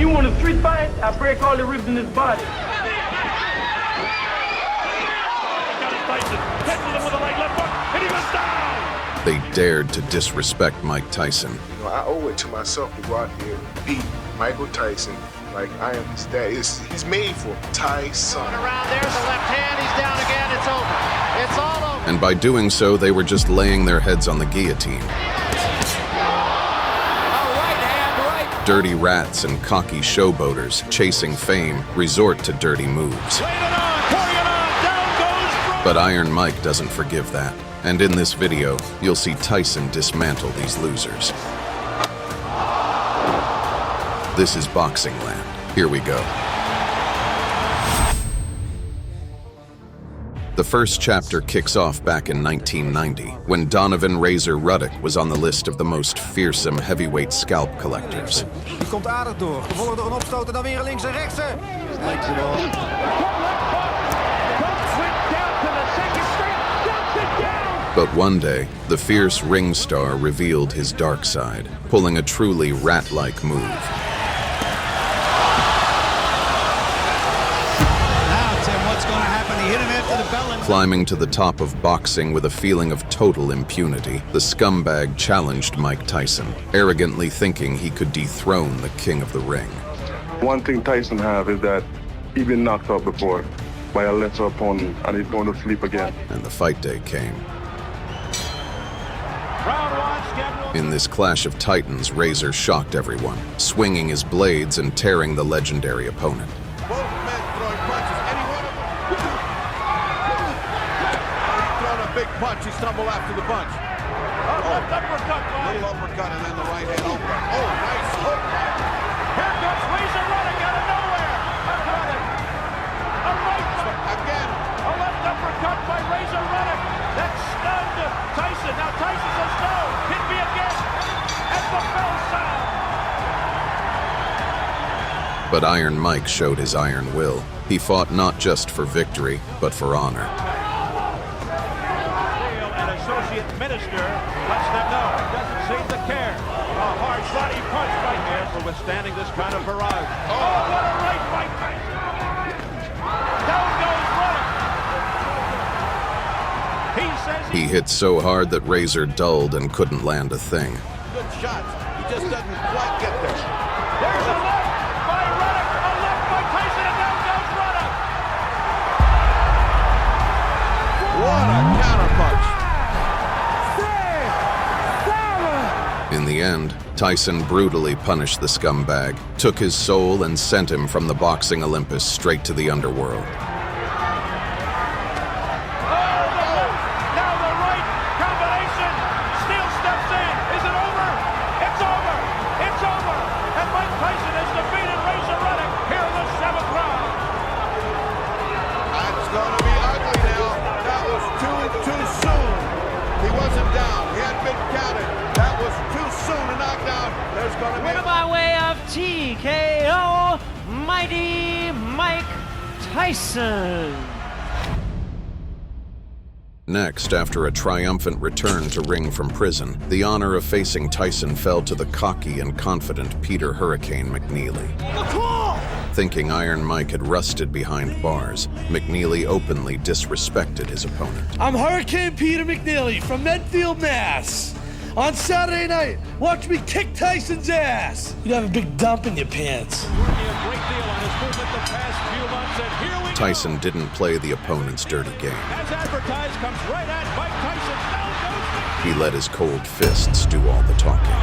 you want a street fight? I break all the ribs in his body. They dared to disrespect Mike Tyson. You know, I owe it to myself to go out there and beat Michael Tyson like I am his dad. He's made for Tyson. Around there's a left hand. He's down again. It's over. It's all over. And by doing so, they were just laying their heads on the guillotine. Dirty rats and cocky showboaters chasing fame resort to dirty moves. But Iron Mike doesn't forgive that. And in this video, you'll see Tyson dismantle these losers. This is Boxing Land. Here we go. The first chapter kicks off back in 1990, when Donovan Razor Ruddock was on the list of the most fearsome heavyweight scalp collectors. Die komt aardig door, gevolgd door een opstoot en dan weer een links en rechtse. But one day, the fierce ring star revealed his dark side, pulling a truly rat-like move. Now, Tim, what's going to happen? He hit him after the bell and... Climbing to the top of boxing with a feeling of total impunity, the scumbag challenged Mike Tyson, arrogantly thinking he could dethrone the king of the ring. One thing Tyson have is that he's been knocked out before by a lesser opponent, and he's going to sleep again. And the fight day came. In this clash of titans, Razor shocked everyone, swinging his blades and tearing the legendary opponent. Both men throwing punches, any one of them. Throwing a big punch, he stumbled after the punch. Left uppercut, little uppercut, and then the right hand open. Oh, nice hook. Here comes Razor Ruddock out of nowhere. A right hook. Again. A left uppercut by Razor Ruddock. That stunned Tyson. Now Tyson says no. Hit me again. And the bell sound. But Iron Mike showed his iron will. He fought not just for victory, but for honor. An associate minister lets them know. Doesn't seem to care. A hard body punch right there for withstanding this kind of barrage. Oh, what a right by Tyson. Down goes Ruddock. He says He hit so hard that Razor dulled and couldn't land a thing. good shots. He just doesn't quite get there. There's a left by Ruddock. A left by Tyson, and down goes Ruddock. What a counterpunch. In the end, Tyson brutally punished the scumbag, took his soul and sent him from the boxing Olympus straight to the underworld. Winner by way of TKO, Mighty Mike Tyson. Next, after a triumphant return to ring from prison, the honor of facing Tyson fell to the cocky and confident Peter Hurricane McNeely. Thinking Iron Mike had rusted behind bars, McNeely openly disrespected his opponent. I'm Hurricane Peter McNeely from Medfield, Mass. On Saturday night, watch me kick Tyson's ass. You have a big dump in your pants. Tyson didn't play the opponent's dirty game. As advertised, comes right at Mike Tyson. He let his cold fists do all the talking.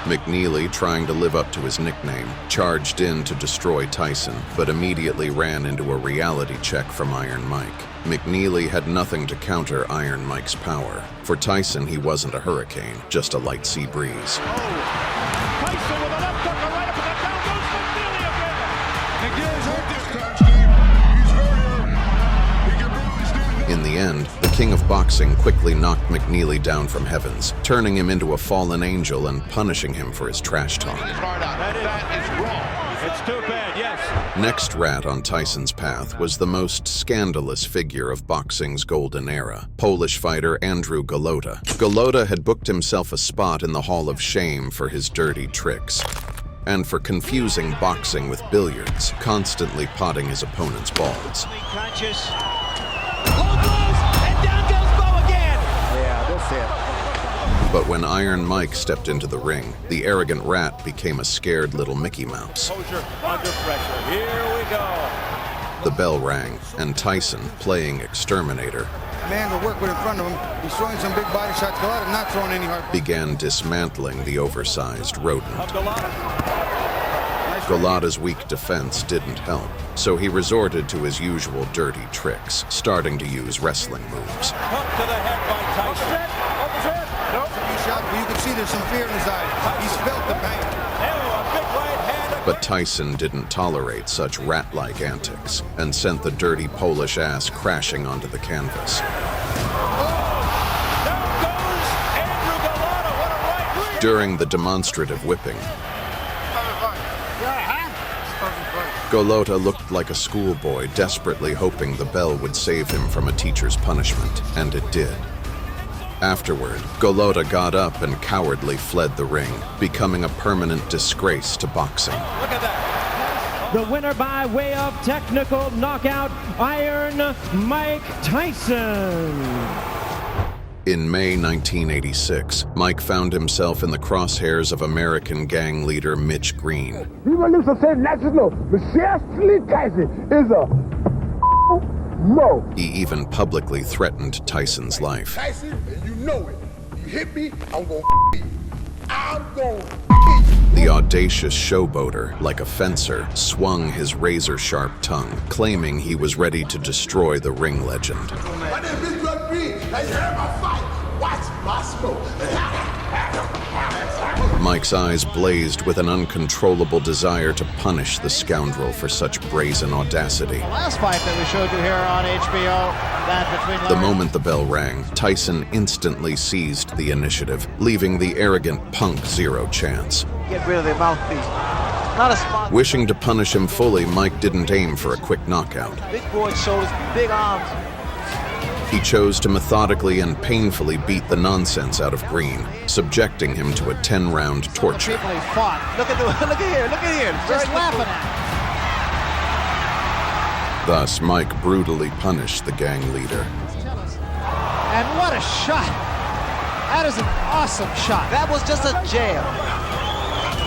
McNeely, trying to live up to his nickname, charged in to destroy Tyson, but immediately ran into a reality check from Iron Mike. McNeely had nothing to counter Iron Mike's power. For Tyson, he wasn't a hurricane, just a light sea breeze. Tyson with an uppercut right up, and down goes McNeely again. McNeely's hurt this time. In the end, the king of boxing quickly knocked McNeely down from heavens, turning him into a fallen angel and punishing him for his trash talk. That is wrong. It's too bad, yes. Next rat on Tyson's path was the most scandalous figure of boxing's golden era, Polish fighter Andrew Golota. Golota had booked himself a spot in the Hall of Shame for his dirty tricks. and for confusing boxing with billiards, constantly potting his opponent's balls. Conscious. Low blows, and down goes Bo again. Yeah, that's it. But when Iron Mike stepped into the ring, the arrogant rat became a scared little Mickey Mouse. Under pressure. Here we go. The bell rang, and Tyson, playing exterminator, Man to work with in front of him. He's throwing some big body shots. Golota not throwing any hard. began dismantling the oversized rodent. Golota's weak defense didn't help, so he resorted to his usual dirty tricks, starting to use wrestling moves. Up to the head by Tyson. He shot, but you can see there's some fear in his eyes. He's felt the pain. But Tyson didn't tolerate such rat-like antics and sent the dirty Polish ass crashing onto the canvas. During the demonstrative whipping, Golota looked like a schoolboy desperately hoping the bell would save him from a teacher's punishment, and it did. Afterward, Golota got up and cowardly fled the ring, becoming a permanent disgrace to boxing. The winner by way of technical knockout, Iron Mike Tyson. In May 1986, Mike found himself in the crosshairs of American gang leader Mitch Green. He even publicly threatened Tyson's life. Tyson, and you know it. You hit me, I'm gonna you. I'm gonna The audacious showboater, like a fencer, swung his razor-sharp tongue, claiming he was ready to destroy the ring legend. My name is Mitch Green. Now you heard my fight. Watch my smoke. Mike's eyes blazed with an uncontrollable desire to punish the scoundrel for such brazen audacity. Last fight that we showed you here on HBO, that between The moment the bell rang, Tyson instantly seized the initiative, leaving the arrogant punk zero chance. Get rid of the mouthpiece. Not a spot. Wishing to punish him fully, Mike didn't aim for a quick knockout. Big broad shoulders, big arms. He chose to methodically and painfully beat the nonsense out of Green, subjecting him to a 10-round torture. People he fought. Look at here. Just laughing at Thus, Mike brutally punished the gang leader. And what a shot. That is an awesome shot. That was just a jab.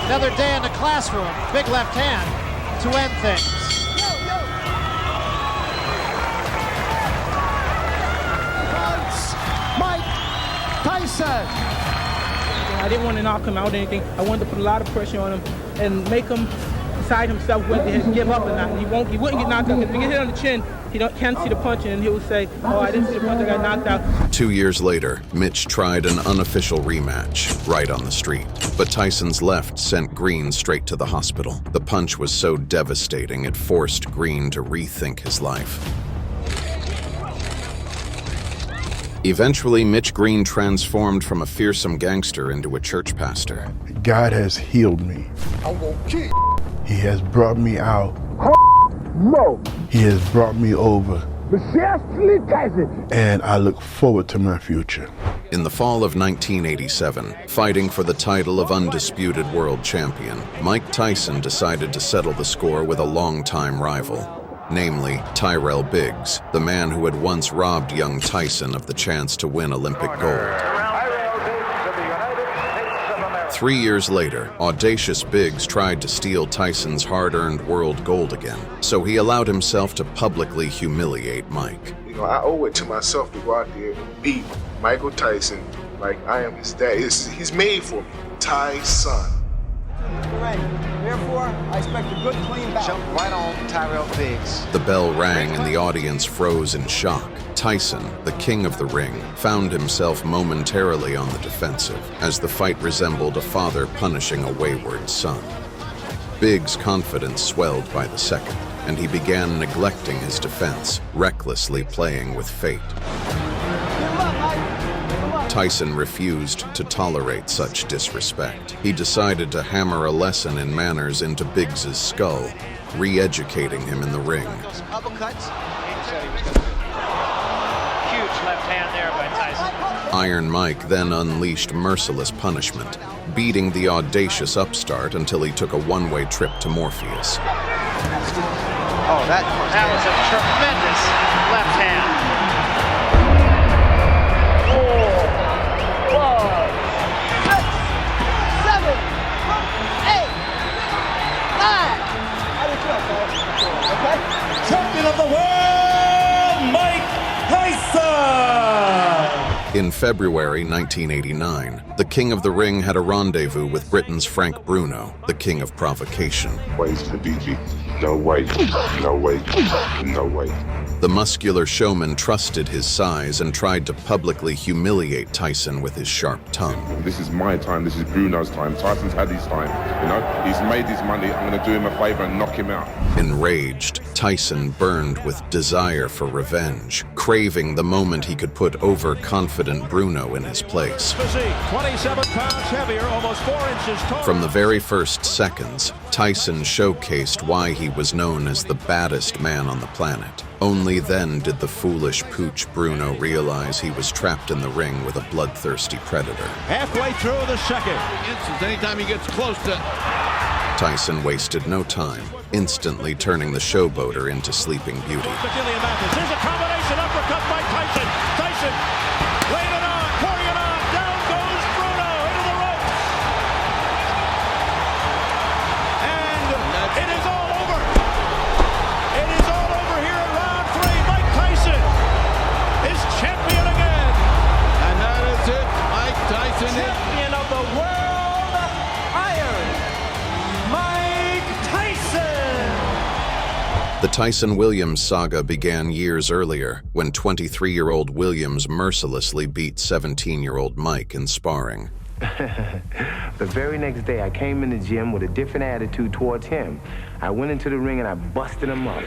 Another day in the classroom. Big left hand to end things. I didn't want to knock him out or anything. I wanted to put a lot of pressure on him and make him decide himself whether to give up or not. He wouldn't get knocked out. If he get hit on the chin, he can't see the punch, and he would say, "Oh, I didn't see the punch. I got knocked out." 2 years later, Mitch tried an unofficial rematch right on the street. But Tyson's left sent Green straight to the hospital. The punch was so devastating it forced Green to rethink his life. Eventually, Mitch Green transformed from a fearsome gangster into a church pastor. God has healed me. I'm gonna kill He has brought me out. No. He has brought me over. Mercilessly Tyson. And I look forward to my future. In the fall of 1987, fighting for the title of undisputed world champion, Mike Tyson decided to settle the score with a longtime rival. Namely, Tyrell Biggs, the man who had once robbed young Tyson of the chance to win Olympic gold. 3 years later, audacious Biggs tried to steal Tyson's hard-earned world gold again, so he allowed himself to publicly humiliate Mike. I owe it to myself to go out there and beat Michael Tyson like I am his dad. He's made for me. Tyson. Therefore, I expect a good, clean bout. Jump right on Tyrell Biggs. The bell rang and the audience froze in shock. Tyson, the king of the ring, found himself momentarily on the defensive as the fight resembled a father punishing a wayward son. Biggs' confidence swelled by the second, and he began neglecting his defense, recklessly playing with fate. Tyson refused to tolerate such disrespect. He decided to hammer a lesson in manners into Biggs' skull, re-educating him in the ring. Uppercuts. Huge left hand there by Tyson. Iron Mike then unleashed merciless punishment, beating the audacious upstart until he took a one-way trip to Morpheus. Oh, that was a tremendous left hand. 4, 5, 6, 7, 8, 9. Champion of the world, Mike Tyson! In February 1989, the King of the Ring had a rendezvous with Britain's Frank Bruno, the King of Provocation. Ways to beat me. No way. No way. No way. The muscular showman trusted his size and tried to publicly humiliate Tyson with his sharp tongue. This is my time. This is Bruno's time. Tyson's had his time. You know, he's made his money. I'm going to do him a favor and knock him out. Enraged, Tyson burned with desire for revenge, craving the moment he could put overconfident Bruno in his place. 27 pounds heavier, almost 4 inches tall. From the very first seconds, Tyson showcased why he was known as the baddest man on the planet. Only then did the foolish pooch Bruno realize he was trapped in the ring with a bloodthirsty predator. Halfway through the second. Anytime he gets close to... Tyson wasted no time, instantly turning the showboater into Sleeping Beauty. There's a combination uppercut by Tyson. Tyson laying it on, pouring it on. Down goes Bruno into the ropes. And it is all over. It is all over here in round 3. Mike Tyson is champion again. And that is it. Mike Tyson is Champion of the world, Iron Mike Tyson! The Tyson-Williams saga began years earlier, when 23-year-old Williams mercilessly beat 17-year-old Mike in sparring. The very next day, I came in the gym with a different attitude towards him. I went into the ring and I busted him up.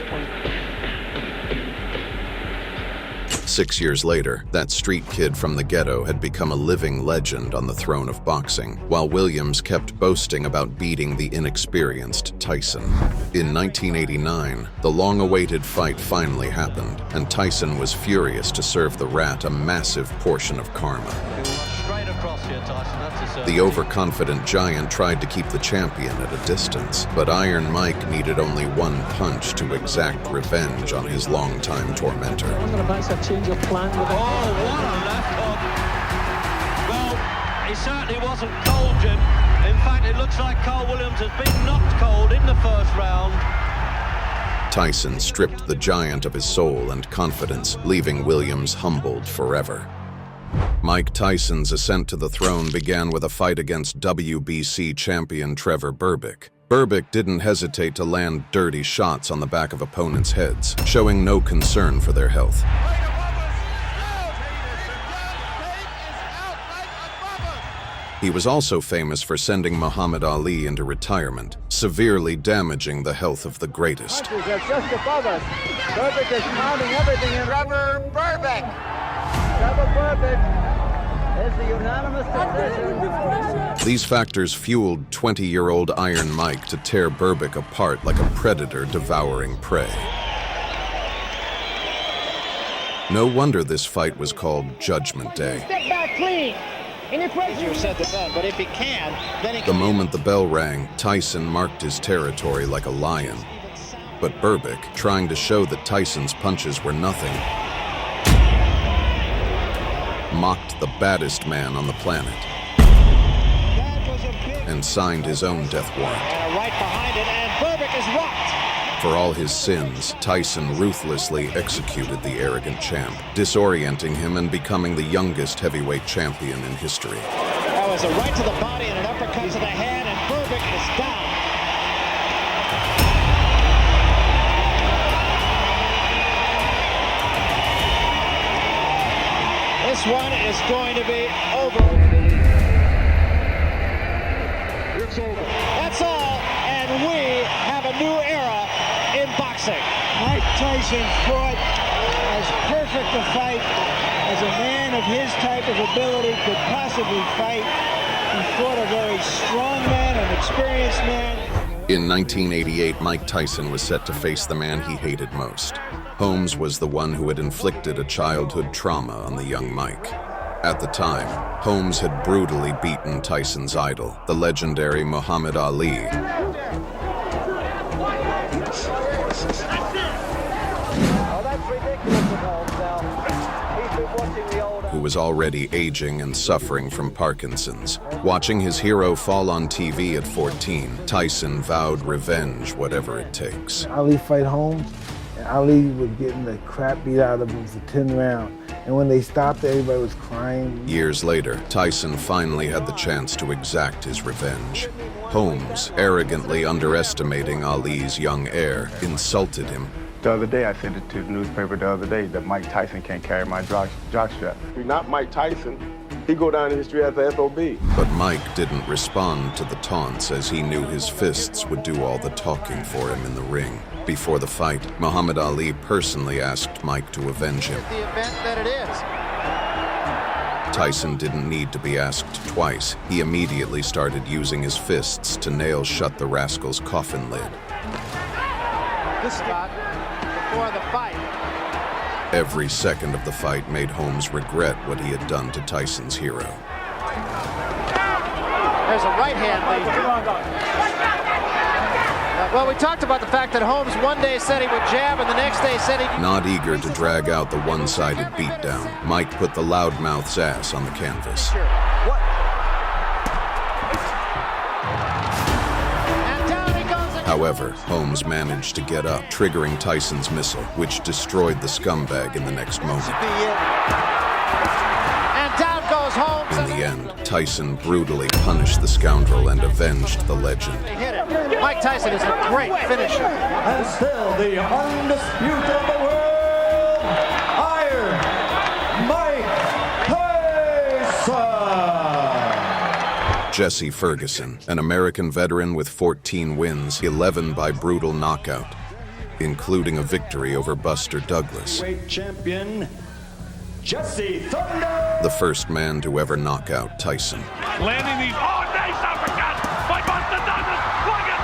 6 years later, that street kid from the ghetto had become a living legend on the throne of boxing, while Williams kept boasting about beating the inexperienced Tyson. In 1989, the long-awaited fight finally happened, and Tyson was furious to serve the rat a massive portion of karma. The overconfident giant tried to keep the champion at a distance, but Iron Mike needed only one punch to exact revenge on his longtime tormentor. Oh, what a left hook. Well, he certainly wasn't cold, Jim. In fact, it looks like Carl Williams has been knocked cold in the first round. Tyson stripped the giant of his soul and confidence, leaving Williams humbled forever. Mike Tyson's ascent to the throne began with a fight against WBC champion Trevor Berbick. Berbick didn't hesitate to land dirty shots on the back of opponents' heads, showing no concern for their health. He was also famous for sending Muhammad Ali into retirement, severely damaging the health of the greatest. They're just above us. Berbick is pounding everything in. Trevor Berbick! Trevor Berbick is the unanimous decision. These factors fueled 20-year-old Iron Mike to tear Berbick apart like a predator devouring prey. No wonder this fight was called Judgment Day. Step back clean. Easier said than done, but if he can, then he The moment the bell rang, Tyson marked his territory like a lion. But Berbick, trying to show that Tyson's punches were nothing, mocked the baddest man on the planet and signed his own death warrant. right behind it, and Berbick is rocked. For all his sins, Tyson ruthlessly executed the arrogant champ, disorienting him and becoming the youngest heavyweight champion in history. That was a right to the body and an uppercut to the head, and Berbick is down. This one is going to be over. It's over. That's all, and we have a new era in boxing. Mike Tyson fought as perfect a fight as a man of his type of ability could possibly fight. He fought a very strong man, an experienced man. In 1988, Mike Tyson was set to face the man he hated most, Holmes was the one who had inflicted a childhood trauma on the young Mike. At the time, Holmes had brutally beaten Tyson's idol, the legendary Muhammad Ali. Who was already aging and suffering from Parkinson's. Watching his hero fall on TV at 14, Tyson vowed revenge, whatever it takes. Ali fight Holmes, and Ali was getting the crap beat out of him for 10 rounds. And when they stopped, everybody was crying. Years later, Tyson finally had the chance to exact his revenge. Holmes, arrogantly underestimating Ali's young heir, insulted him. The other day, I sent it to the newspaper that Mike Tyson can't carry my jockstrap. You're not Mike Tyson. He go down in history as the SOB. But Mike didn't respond to the taunts as he knew his fists would do all the talking for him in the ring. Before the fight, Muhammad Ali personally asked Mike to avenge him. The event that it is. Tyson didn't need to be asked twice. He immediately started using his fists to nail shut the rascal's coffin lid. This spot before the fight. Every second of the fight made Holmes regret what he had done to Tyson's hero. There's a right hand lead. Well, we talked about the fact that Holmes one day said he would jab and the next day said he'd... Not eager to drag out the one-sided beatdown, Mike put the loudmouth's ass on the canvas. However, Holmes managed to get up, triggering Tyson's missile, which destroyed the scumbag in the next moment. And down goes Holmes. In the end, Tyson brutally punished the scoundrel and avenged the legend. They hit it. Mike Tyson is a great finisher. And still the undisputed world Iron Mike Tyson. Jesse Ferguson, an American veteran with 14 wins, 11 by brutal knockout, including a victory over Buster Douglas. Champion Jesse Thunder. The first man to ever knock out Tyson. Landing these. Oh, nice uppercut by Buster Douglas. Look at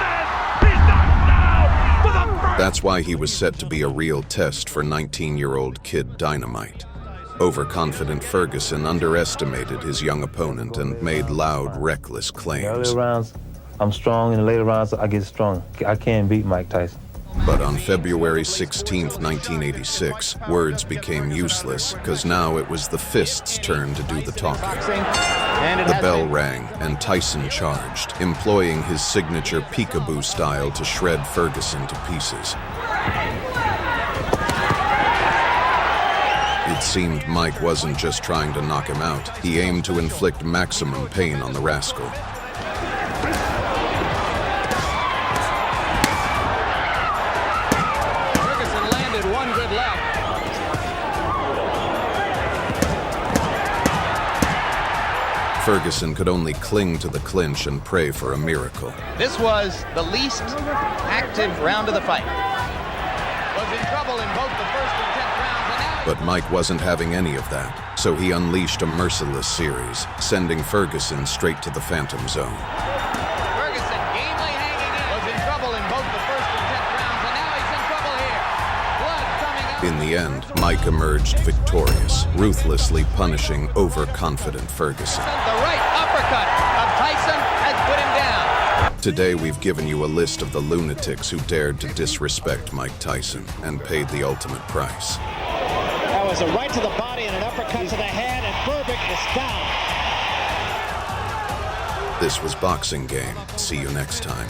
this. He's knocked down for the first. That's why he was set to be a real test for 19-year-old Kid Dynamite. Overconfident Ferguson underestimated his young opponent and made loud, reckless claims. Early rounds, I'm strong. In the later rounds, I get strong. I can't beat Mike Tyson. But on February 16th, 1986, words became useless because now it was the fists' turn to do the talking. The bell rang and Tyson charged, employing his signature peekaboo style to shred Ferguson to pieces. It seemed Mike wasn't just trying to knock him out. He aimed to inflict maximum pain on the rascal. Ferguson landed one good left. Ferguson could only cling to the clinch and pray for a miracle. This was the least active round of the fight. Was in trouble in both the first and 10th rounds. But Mike wasn't having any of that, so he unleashed a merciless series, sending Ferguson straight to the Phantom Zone. Ferguson gamely hanging in. Was in trouble in both the first and 10th rounds, and now he's in trouble here. Blood coming out. In the end, Mike emerged victorious, ruthlessly punishing overconfident Ferguson. The right uppercut of Tyson has put him down. Today, we've given you a list of the lunatics who dared to disrespect Mike Tyson and paid the ultimate price. That was a right to the body and an uppercut to the head, and Burbick is down. This was Boxing Game. See you next time.